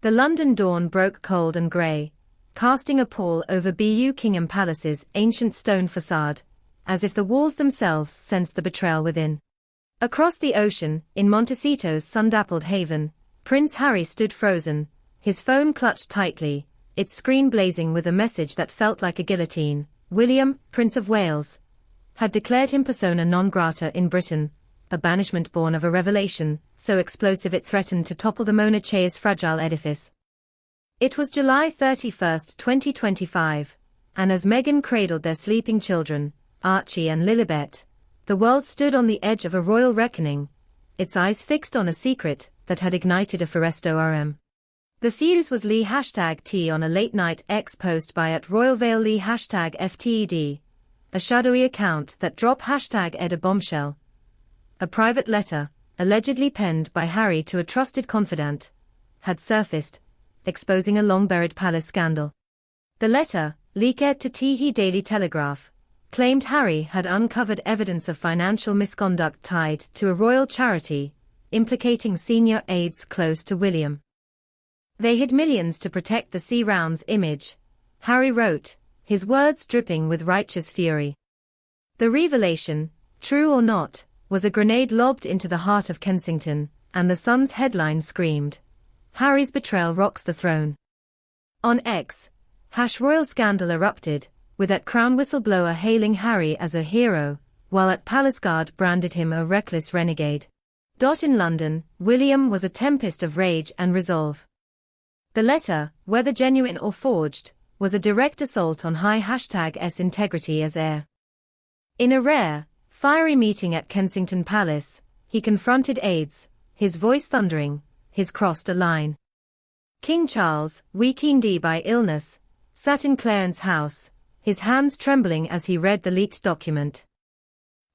The London dawn broke cold and grey, casting a pall over Buckingham Palace's ancient stone facade, as if the walls themselves sensed the betrayal within. Across the ocean, in Montecito's sun-dappled haven, Prince Harry stood frozen, his phone clutched tightly, its screen blazing with a message that felt like a guillotine. William, Prince of Wales, had declared him persona non grata in Britain, a banishment born of a revelation so explosive it threatened to topple the monarchy's fragile edifice. It was July 31, 2025, and as Meghan cradled their sleeping children, Archie and Lilibet, the world stood on the edge of a royal reckoning, its eyes fixed on a secret that had ignited a Feresto RM. The fuse was Lee #T on a late-night X post by @RoyalVale Lee #FTED, a shadowy account that dropped #Ed bombshell. A private letter, allegedly penned by Harry to a trusted confidant, had surfaced, exposing a long-buried palace scandal. The letter, leaked to Tehe Daily Telegraph, claimed Harry had uncovered evidence of financial misconduct tied to a royal charity, implicating senior aides close to William. They hid millions to protect the Sea Round's image, Harry wrote, his words dripping with righteous fury. The revelation, true or not, was a grenade lobbed into the heart of Kensington, and the Sun's headline screamed, Harry's betrayal rocks the throne. On X, #Royal Scandal erupted, with @Crown whistleblower hailing Harry as a hero, while @Palace Guard branded him a reckless renegade. In London, William was a tempest of rage and resolve. The letter, whether genuine or forged, was a direct assault on high #S integrity as heir. In a rare, fiery meeting at Kensington Palace, he confronted aides, his voice thundering, his crossed a line. King Charles, weakened by illness, sat in Clarence House, his hands trembling as he read the leaked document.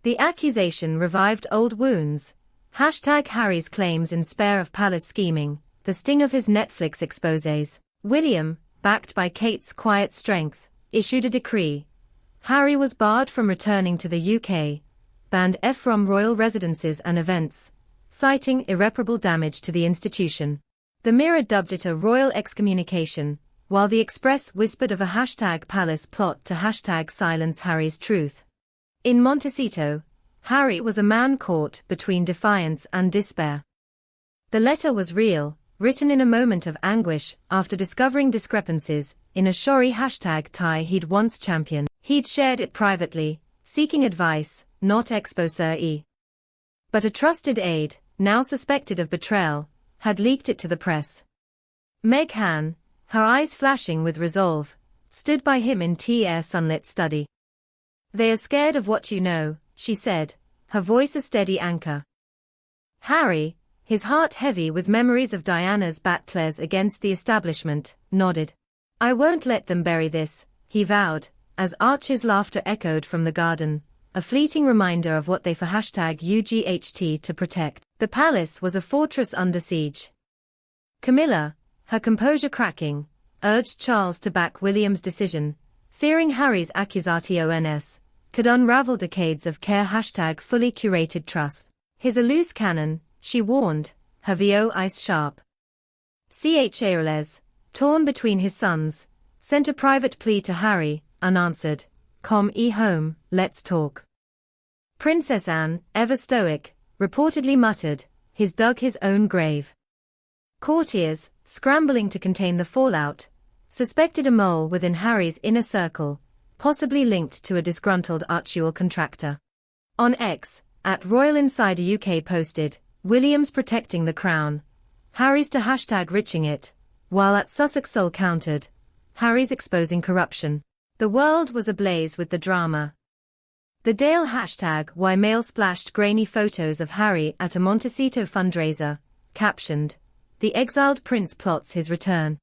The accusation revived old wounds, #Harry's claims in spare of palace scheming, the sting of his Netflix exposés. William, backed by Kate's quiet strength, issued a decree. Harry was barred from returning to the UK, banned from royal residences and events, citing irreparable damage to the institution. The Mirror dubbed it a royal excommunication, while the Express whispered of a #Palace plot to #silence Harry's truth. In Montecito, Harry was a man caught between defiance and despair. The letter was real, written in a moment of anguish after discovering discrepancies in a sorry #tie he'd once championed. He'd shared it privately, seeking advice, not exposé. But a trusted aide, now suspected of betrayal, had leaked it to the press. Meghan, her eyes flashing with resolve, stood by him in tea-air sunlit study. They are scared of what you know, she said, her voice a steady anchor. Harry, his heart heavy with memories of Diana's battles against the establishment, nodded. I won't let them bury this, he vowed, as Archie's laughter echoed from the garden, a fleeting reminder of what they for #UGHT to protect. The palace was a fortress under siege. Camilla, her composure cracking, urged Charles to back William's decision, fearing Harry's accusations could unravel decades of care #fully curated trust. His a loose cannon, she warned, her VO ice sharp. Charles, torn between his sons, sent a private plea to Harry, unanswered, "Come home, let's talk." Princess Anne, ever stoic, reportedly muttered, "He's dug his own grave." Courtiers, scrambling to contain the fallout, suspected a mole within Harry's inner circle, possibly linked to a disgruntled Archual contractor. On X, @Royal Insider UK posted, William's protecting the crown, Harry's to #riching it, while @Sussex Soul countered, Harry's exposing corruption. The world was ablaze with the drama. The Dale #Why Mail splashed grainy photos of Harry at a Montecito fundraiser, captioned, "The exiled prince plots his return."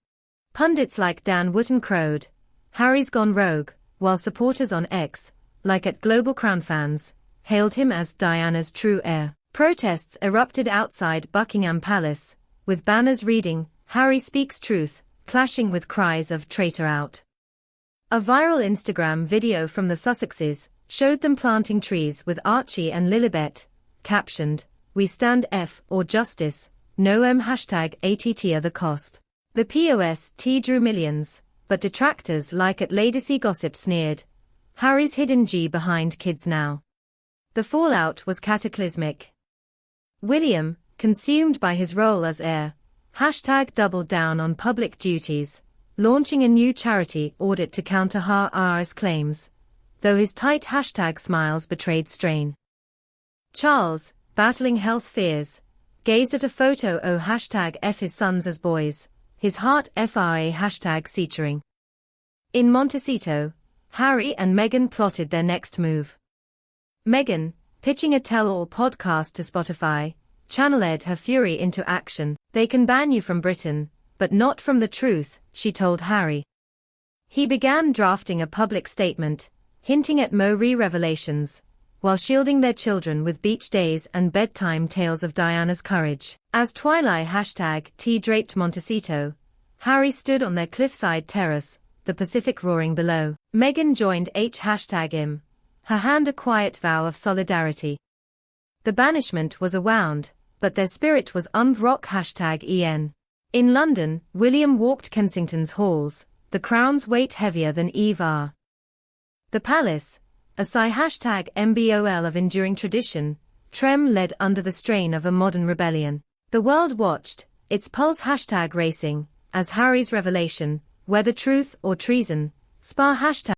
Pundits like Dan Wootton crowed, "Harry's gone rogue," while supporters on X, like @Global Crown fans, hailed him as Diana's true heir. Protests erupted outside Buckingham Palace, with banners reading, "Harry speaks truth," clashing with cries of "traitor out." A viral Instagram video from the Sussexes showed them planting trees with Archie and Lilibet, captioned, "We stand F or justice, no #ATT are the cost." The post drew millions, but detractors like at Lady's Gossip sneered, Harry's hidden G behind kids now. The fallout was cataclysmic. William, consumed by his role as heir, doubled down on public duties, launching a new charity audit to counter Harry's claims, though his tight smiles betrayed strain. Charles, battling health fears, gazed at a photo of his sons as boys, his heart FRA #featuring. In Montecito, Harry and Meghan plotted their next move. Meghan, pitching a tell-all podcast to Spotify, channeled her fury into action. They can ban you from Britain, but not from the truth, she told Harry. He began drafting a public statement, hinting at Marie revelations, while shielding their children with beach days and bedtime tales of Diana's courage. As twilight #T draped Montecito, Harry stood on their cliffside terrace, the Pacific roaring below. Meghan joined #him, her hand a quiet vow of solidarity. The banishment was a wound, but their spirit was unrock #en. In London, William walked Kensington's halls, the crown's weight heavier than Eve. The palace, a sigh #mbol of enduring tradition, led under the strain of a modern rebellion. The world watched, its pulse racing, as Harry's revelation, whether truth or treason, spar